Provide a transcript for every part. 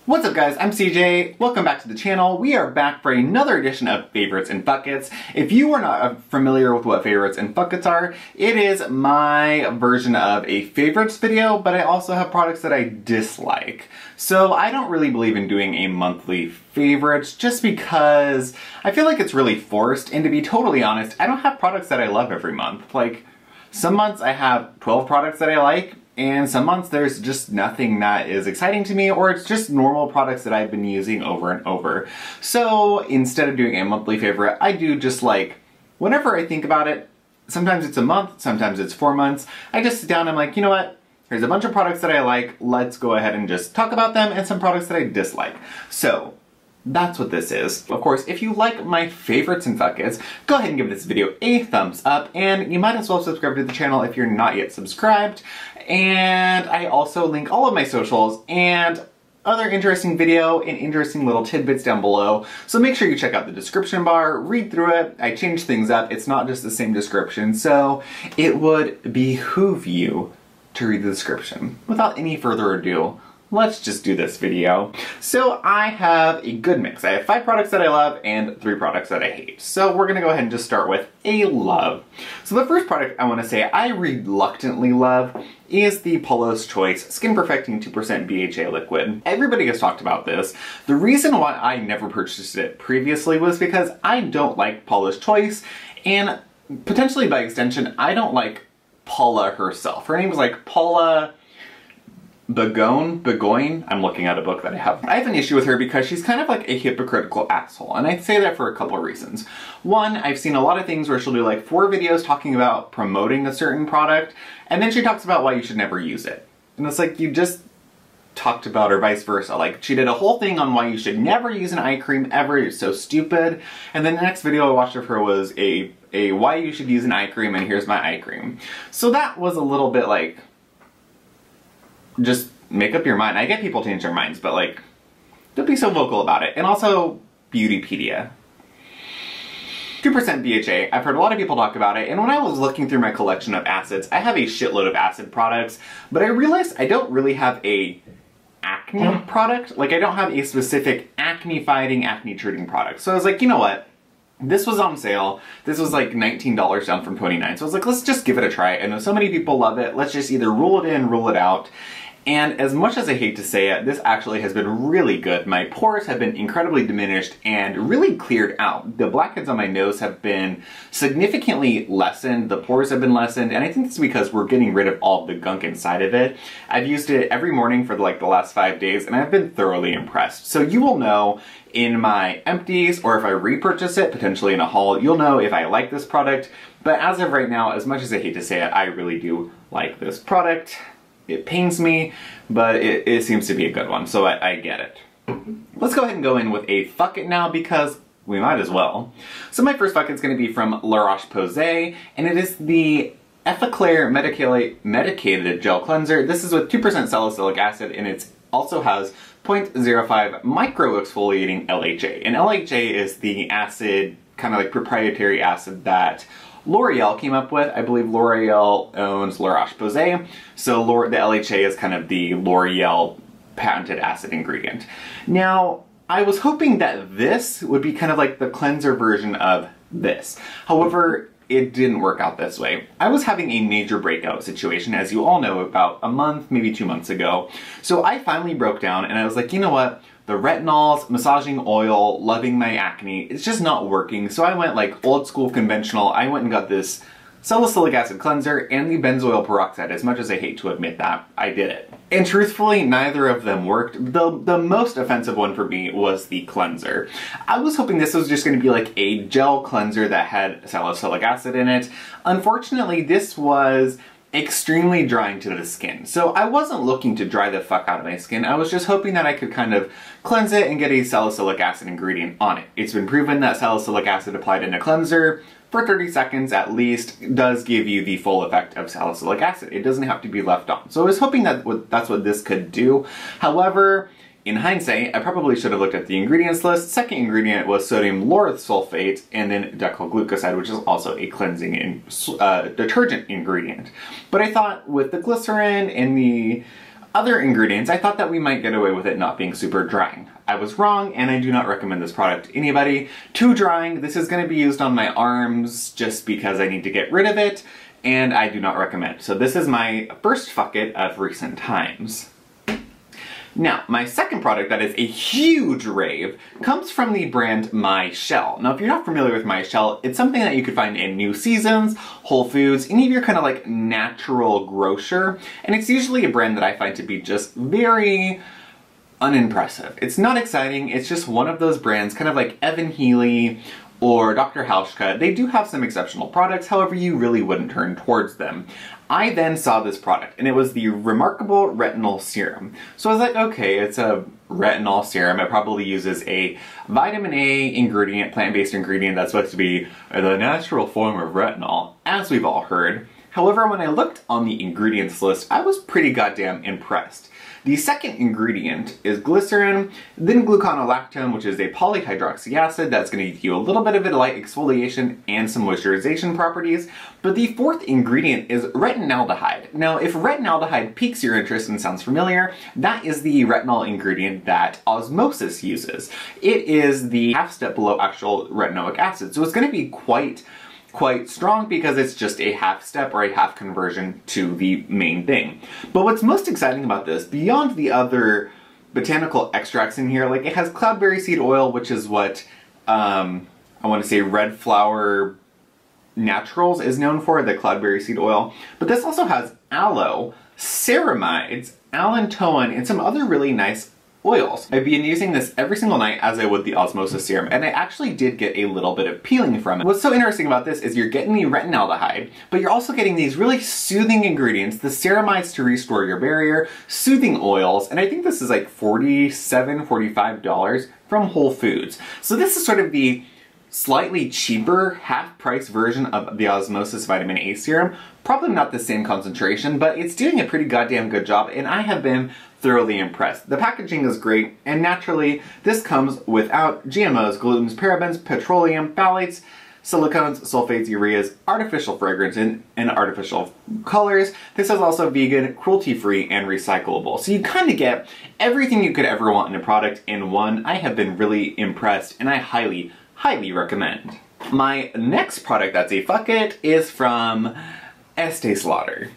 What's up guys, I'm CJ, welcome back to the channel. We are back for another edition of Favorites and Buckets. If you are not familiar with what Favorites and Buckets are, it is my version of a favorites video, but I also have products that I dislike. So I don't really believe in doing a monthly favorites just because I feel like it's really forced, and to be totally honest, I don't have products that I love every month. Like, some months I have 12 products that I like, and some months there's just nothing that is exciting to me, or it's just normal products that I've been using over and over. So instead of doing a monthly favorite, I do just like, whenever I think about it, sometimes it's a month, sometimes it's 4 months, I just sit down and I'm like, you know what? Here's a bunch of products that I like, let's go ahead and just talk about them, and some products that I dislike. So that's what this is. Of course, if you like my favorites and buckets, go ahead and give this video a thumbs up, and you might as well subscribe to the channel if you're not yet subscribed. And I also link all of my socials and other interesting video and interesting little tidbits down below. So make sure you check out the description bar, read through it. I changed things up. It's not just the same description, so it would behoove you to read the description. Without any further ado, let's just do this video. So I have a good mix. I have 5 products that I love and 3 products that I hate. So we're gonna go ahead and just start with a love. So the first product I wanna say I reluctantly love is the Paula's Choice Skin Perfecting 2% BHA liquid. Everybody has talked about this. The reason why I never purchased it previously was because I don't like Paula's Choice, and potentially by extension, I don't like Paula herself. Her name is like Paula Begoin. I'm looking at a book that I have. I have an issue with her because she's kind of like a hypocritical asshole, and I say that for a couple of reasons. One, I've seen a lot of things where she'll do like 4 videos talking about promoting a certain product, and then she talks about why you should never use it. And it's like, you just talked about, or vice versa. Like, she did a whole thing on why you should never use an eye cream ever, it's so stupid, and then the next video I watched of her was a why you should use an eye cream, and here's my eye cream. So that was a little bit like, just make up your mind. I get people change their minds, but like, don't be so vocal about it. And also, Beautypedia. 2% BHA. I've heard a lot of people talk about it, and when I was looking through my collection of acids, I have a shitload of acid products, but I realized I don't really have a acne product. Like, I don't have a specific acne fighting, acne treating product. So I was like, you know what? This was on sale. This was like $19 down from $29. So I was like, let's just give it a try. I know so many people love it. Let's just either rule it in, rule it out. And as much as I hate to say it, this actually has been really good. My pores have been incredibly diminished and really cleared out. The blackheads on my nose have been significantly lessened. The pores have been lessened, and I think it's because we're getting rid of all of the gunk inside of it. I've used it every morning for like the last 5 days, and I've been thoroughly impressed. So you will know in my empties, or if I repurchase it, potentially in a haul, you'll know if I like this product. But as of right now, as much as I hate to say it, I really do like this product. It pains me, but it seems to be a good one, so I get it. Let's go ahead and go in with a fuck it now, because we might as well. So my first fuck is going to be from Roche-Posay, and it is the Effaclar Medicated Gel Cleanser. This is with 2% salicylic acid, and it also has 0.05 micro-exfoliating LHA. And LHA is the acid, kind of like proprietary acid that L'Oreal came up with. I believe L'Oreal owns La Roche-Posay, so the LHA is kind of the L'Oreal patented acid ingredient. Now, I was hoping that this would be kind of like the cleanser version of this. However, it didn't work out this way. I was having a major breakout situation, as you all know, about a month, maybe 2 months ago. So I finally broke down and I was like, you know what? The retinols, massaging oil, loving my acne, it's just not working. So I went like old school conventional. I went and got this salicylic acid cleanser and the benzoyl peroxide. As much as I hate to admit that, I did it. And truthfully, neither of them worked. The most offensive one for me was the cleanser. I was hoping this was just going to be like a gel cleanser that had salicylic acid in it. Unfortunately, this was extremely drying to the skin. So I wasn't looking to dry the fuck out of my skin. I was just hoping that I could kind of cleanse it and get a salicylic acid ingredient on it. It's been proven that salicylic acid applied in a cleanser for 30 seconds at least does give you the full effect of salicylic acid. It doesn't have to be left on. So I was hoping that that's what this could do. However, in hindsight, I probably should have looked at the ingredients list. Second ingredient was sodium lauryl sulfate, and then decylglucoside, which is also a cleansing and detergent ingredient. But I thought with the glycerin and the Other ingredients, I thought that we might get away with it not being super drying. I was wrong, and I do not recommend this product to anybody. Too drying, this is going to be used on my arms just because I need to get rid of it, and I do not recommend. So this is my first fuck it of recent times. Now, my second product that is a huge rave comes from the brand MyChelle. Now, if you're not familiar with MyChelle, it's something that you could find in New Seasons, Whole Foods, any of your kind of like natural grocer, and it's usually a brand that I find to be just very unimpressive. It's not exciting, it's just one of those brands, kind of like Evan Healy or Dr. Hauschka. They do have some exceptional products, however you really wouldn't turn towards them. I then saw this product, and it was the Remarkable Retinal Serum. So I was like, okay, it's a retinol serum. It probably uses a vitamin A ingredient, plant-based ingredient that's supposed to be the natural form of retinol, as we've all heard. However, when I looked on the ingredients list, I was pretty goddamn impressed. The second ingredient is glycerin, then gluconolactone, which is a polyhydroxy acid that's going to give you a little bit of a light exfoliation and some moisturization properties. But the fourth ingredient is retinaldehyde. Now, if retinaldehyde piques your interest and sounds familiar, that is the retinol ingredient that OSMOSIS uses. It is the half step below actual retinoic acid, so it's going to be quite strong because it's just a half step or a half conversion to the main thing. But what's most exciting about this, beyond the other botanical extracts in here, like it has cloudberry seed oil, which is what I want to say Red Flower Naturals is known for, the cloudberry seed oil. But this also has aloe, ceramides, allantoin, and some other really nice oils. I've been using this every single night as I would the Osmosis serum, and I actually did get a little bit of peeling from it. What's so interesting about this is you're getting the retinaldehyde, but you're also getting these really soothing ingredients, the ceramides to restore your barrier, soothing oils, and I think this is like $47, $45 from Whole Foods. So this is sort of the slightly cheaper, half-price version of the Osmosis Vitamin A Serum. Probably not the same concentration, but it's doing a pretty goddamn good job, and I have been thoroughly impressed. The packaging is great, and naturally, this comes without GMOs, glutens, parabens, petroleum, phthalates, silicones, sulfates, ureas, artificial fragrance, and artificial colors. This is also vegan, cruelty-free, and recyclable. So you kind of get everything you could ever want in a product in one. I have been really impressed, and I highly recommend. My next product that's a fuck it is from Estee Lauder.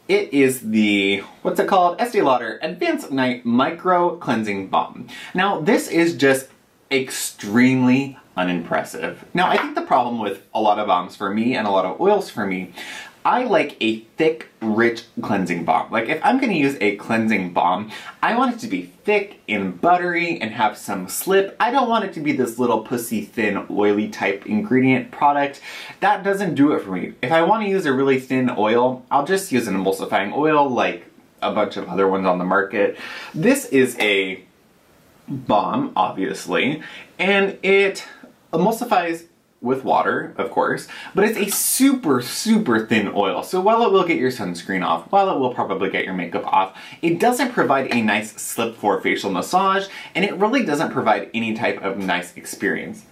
It is the, what's it called? Estee Lauder Advanced Night Micro Cleansing Balm. Now, this is just extremely unimpressive. Now, I think the problem with a lot of balms for me and a lot of oils for me, I like a thick, rich cleansing balm. Like, if I'm gonna use a cleansing balm, I want it to be thick and buttery and have some slip. I don't want it to be this little pussy thin, oily type ingredient product. That doesn't do it for me. If I want to use a really thin oil, I'll just use an emulsifying oil like a bunch of other ones on the market. This is a balm, obviously, and it emulsifies with water, of course, but it's a super thin oil. So while it will get your sunscreen off, while it will probably get your makeup off, it doesn't provide a nice slip for facial massage, and it really doesn't provide any type of nice experience.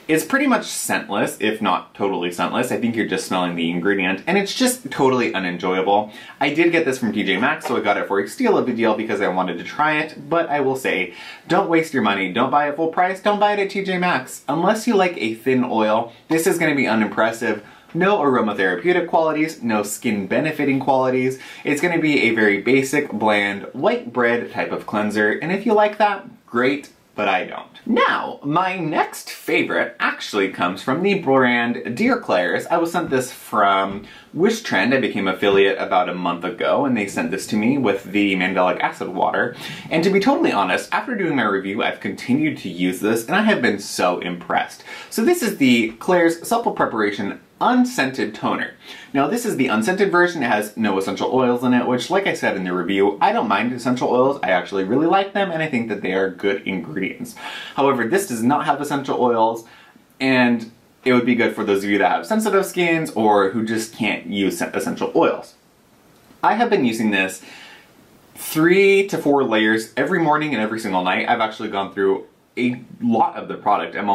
It's pretty much scentless, if not totally scentless. I think you're just smelling the ingredient, and it's just totally unenjoyable. I did get this from TJ Maxx, so I got it for a steal of a deal because I wanted to try it, but I will say, don't waste your money. Don't buy it full price. Don't buy it at TJ Maxx. Unless you like a thin oil, this is going to be unimpressive. No aromatherapeutic qualities, no skin benefiting qualities. It's going to be a very basic, bland, white bread type of cleanser, and if you like that, great. But I don't. Now, my next favorite actually comes from the brand Dear Klairs. I was sent this from Wishtrend. I became affiliate about a month ago, and they sent this to me with the Mandelic Acid Water. And to be totally honest, after doing my review, I've continued to use this, and I have been so impressed. So this is the Klairs Supple Preparation Unscented Toner. Now this is the unscented version. It has no essential oils in it, which, like I said in the review, I don't mind essential oils. I actually really like them, and I think that they are good ingredients. However, this does not have essential oils, and it would be good for those of you that have sensitive skins or who just can't use essential oils. I have been using this 3 to 4 layers every morning and every single night. I've actually gone through a lot of the product. I'm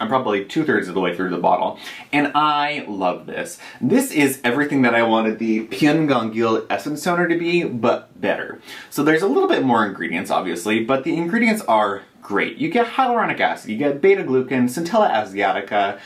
probably 2/3 of the way through the bottle. And I love this. This is everything that I wanted the Pyongyangil Essence Toner to be, but better. So there's a little bit more ingredients, obviously, but the ingredients are great. You get hyaluronic acid, you get beta-glucan, Centella asiatica,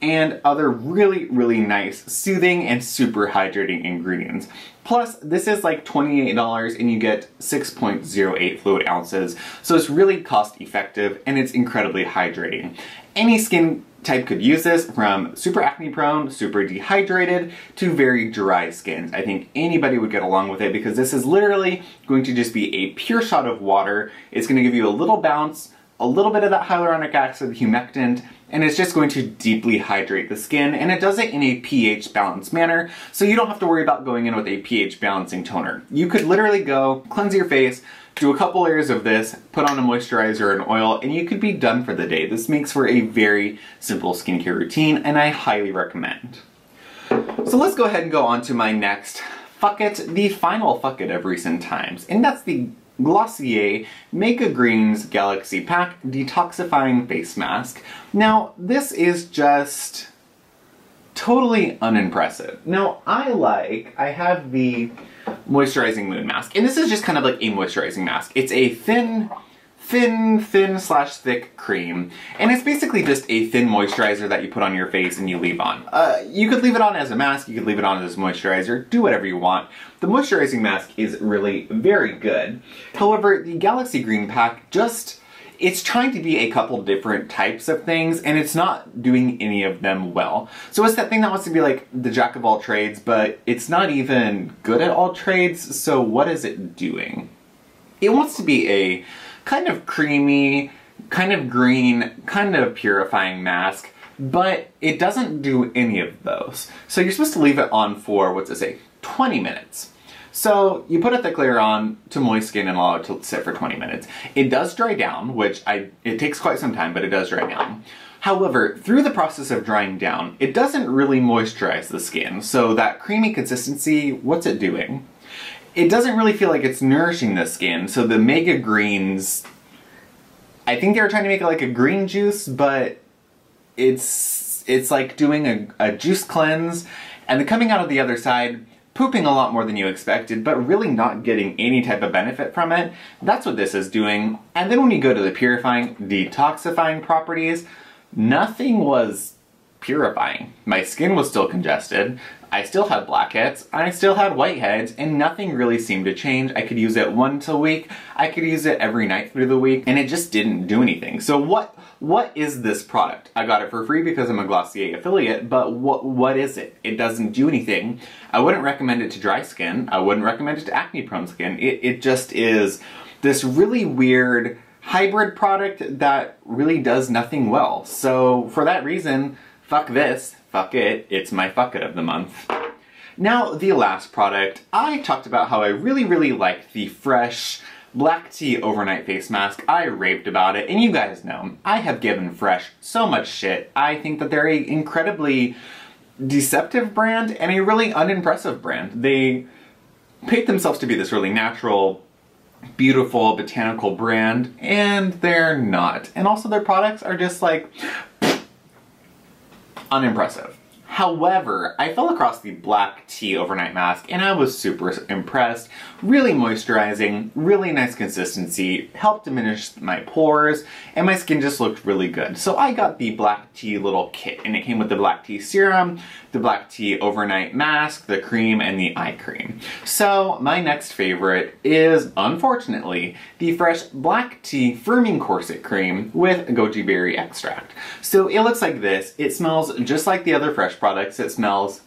and other really, really nice, soothing, and super hydrating ingredients. Plus, this is like $28 and you get 6.08 fluid ounces, so it's really cost effective and it's incredibly hydrating. Any skin type could use this, from super acne prone, super dehydrated, to very dry skins. I think anybody would get along with it because this is literally going to just be a pure shot of water. It's going to give you a little bounce, a little bit of that hyaluronic acid, humectant, and it's just going to deeply hydrate the skin, and it does it in a pH balanced manner, so you don't have to worry about going in with a pH balancing toner. You could literally go, cleanse your face, do a couple layers of this, put on a moisturizer and oil, and you could be done for the day. This makes for a very simple skincare routine, and I highly recommend. So let's go ahead and go on to my next fuck it, the final fuck it of recent times, and that's the Glossier Mega Greens Galaxy Pack Detoxifying Face Mask. Now, this is just totally unimpressive. Now, I have the moisturizing moon mask, and this is just kind of like a moisturizing mask. It's a thin slash thick cream, and it's basically just a thin moisturizer that you put on your face and you leave on. You could leave it on as a mask, you could leave it on as a moisturizer, do whatever you want. The moisturizing mask is really very good. However, the Galaxy Green Pack it's trying to be a couple different types of things, and it's not doing any of them well. So it's that thing that wants to be like the jack of all trades, but it's not even good at all trades, so what is it doing? It wants to be a kind of creamy, kind of green, kind of purifying mask, but it doesn't do any of those. So you're supposed to leave it on for, what's it say, 20 minutes. So you put a thick layer on to moist skin and allow it to sit for 20 minutes. It does dry down, which it takes quite some time, but it does dry down. However, through the process of drying down, it doesn't really moisturize the skin. So that creamy consistency, what's it doing? It doesn't really feel like it's nourishing the skin. So the Mega Greens, I think they were trying to make it like a green juice, but it's like doing a juice cleanse, and then coming out of the other side, pooping a lot more than you expected, but really not getting any type of benefit from it. That's what this is doing. And then when you go to the purifying, detoxifying properties, nothing was purifying. My skin was still congested, I still had blackheads, I still had whiteheads, and nothing really seemed to change. I could use it once a week, I could use it every night through the week, and it just didn't do anything. So what is this product? I got it for free because I'm a Glossier affiliate, but what is it? It doesn't do anything. I wouldn't recommend it to dry skin, I wouldn't recommend it to acne prone skin. It just is this really weird hybrid product that really does nothing well. So for that reason, fuck this, fuck it, it's my fuck it of the month. Now, the last product, I talked about how I really, really liked the Fresh Black Tea Overnight Face Mask. I raved about it, and you guys know, I have given Fresh so much shit. I think that they're an incredibly deceptive brand and a really unimpressive brand. They paint themselves to be this really natural, beautiful, botanical brand, and they're not. And also their products are just like unimpressive. However, I fell across the Black Tea Overnight Mask and I was super impressed. Really moisturizing, really nice consistency, helped diminish my pores, and my skin just looked really good. So I got the Black Tea little kit, and it came with the Black Tea Serum, the Black Tea Overnight Mask, the cream, and the eye cream. So my next favorite is, unfortunately, the Fresh Black Tea Firming Corset Cream with goji berry extract. So it looks like this. It smells just like the other Fresh products. It smells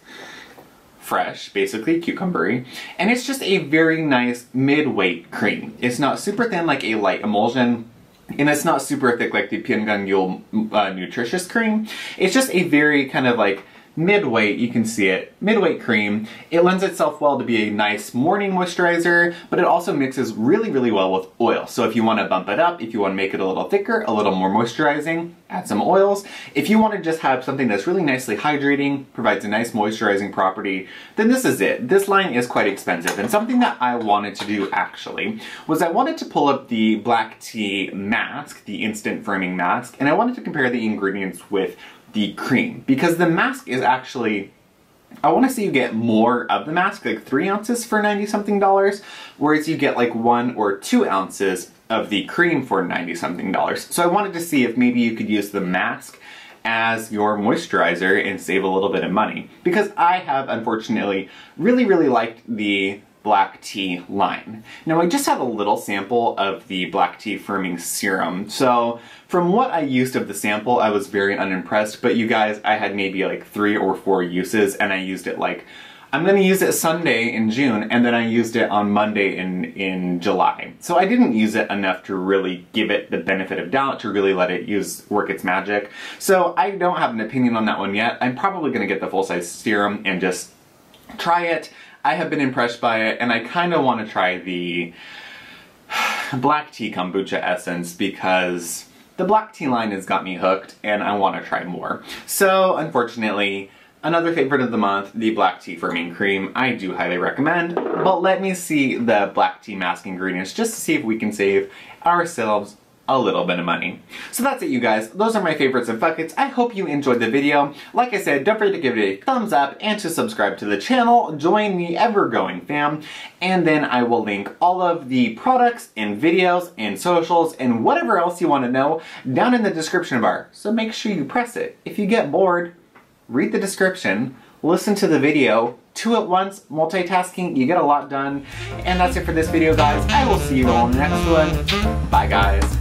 fresh, basically cumbery, and it's just a very nice mid-weight cream. It's not super thin like a light emulsion, and it's not super thick like the Pyongyangil nutritious cream. It's just a very kind of like mid-weight, you can see it, mid-weight cream. It lends itself well to be a nice morning moisturizer, but it also mixes really, really well with oil. So if you want to bump it up, if you want to make it a little thicker, a little more moisturizing, add some oils. If you want to just have something that's really nicely hydrating, provides a nice moisturizing property, then this is it. This line is quite expensive, and something that I wanted to do actually was I wanted to pull up the black tea mask, the instant firming mask, and I wanted to compare the ingredients with the cream, because the mask is actually, I want to say you get more of the mask, like 3 ounces for 90-something dollars, whereas you get like 1 or 2 ounces of the cream for 90-something dollars. So I wanted to see if maybe you could use the mask as your moisturizer and save a little bit of money, because I have unfortunately really, really liked the black tea line. Now I just had a little sample of the black tea firming serum, so from what I used of the sample I was very unimpressed, but you guys, I had maybe like 3 or 4 uses, and I used it like, I'm gonna use it Sunday in June, and then I used it on Monday in July. So I didn't use it enough to really give it the benefit of doubt, to really let it work its magic. So I don't have an opinion on that one yet. I'm probably gonna get the full-size serum and just try it. I have been impressed by it, and I kind of want to try the black tea kombucha essence, because the black tea line has got me hooked and I want to try more. So unfortunately, another favorite of the month, the black tea firming cream, I do highly recommend, but let me see the black tea mask ingredients just to see if we can save ourselves a little bit of money. So that's it, you guys. Those are my favorites and buckets. I hope you enjoyed the video. Like I said, don't forget to give it a thumbs up and to subscribe to the channel. Join the ever-growing fam. And then I will link all of the products and videos and socials and whatever else you want to know down in the description bar. So make sure you press it. If you get bored, read the description, listen to the video, 2 at once, multitasking, you get a lot done. And that's it for this video, guys. I will see you all in the next one. Bye, guys.